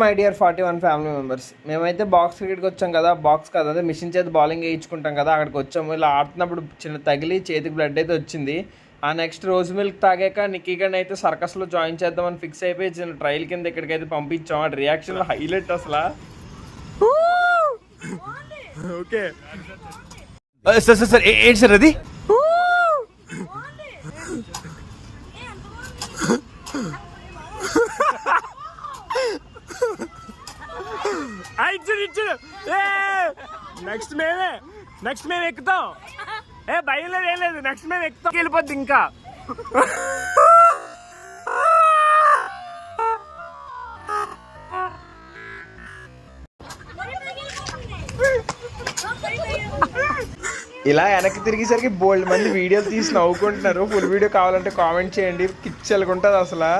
My dear 41 family members, మేమైతే box క్రికెట్కి వచ్చాం కదా. బాక్స్ కదా, అదే మిషన్ చేతి బౌలింగ్ వేయించుకుంటాం కదా, అక్కడికి వచ్చాము. ఇలా ఆడుతున్నప్పుడు చిన్న తగిలి చేతికి బ్లడ్ అయితే వచ్చింది. ఆ నెక్స్ట్ రోజు మిల్క్ తాగాక నిక్కీగడ్ని అయితే సర్కస్లో జాయిన్ చేద్దామని ఫిక్స్ అయిపోయి చిన్న ట్రయల్ కింద ఇక్కడికైతే పంపించాం. ఆ రియాక్షన్ హైలైట్ అసలు. ఓకే సార్ సార్ ఏంటి సార్ అది? ఇచ్చాడు. నెక్స్ట్ మేము ఎక్కుతాం. భయం లేదు, ఏం లేదు. నెక్స్ట్ మేము ఎక్కుతాం, వెళ్ళిపోద్ది ఇంకా. ఇలా వెనక్కి తిరిగేసరికి బోల్డ్ మంది వీడియోలు తీసి నవ్వుకుంటున్నారు. ఫుల్ వీడియో కావాలంటే కామెంట్ చేయండి. కిచ్చెలుగుంటుంది అసలు.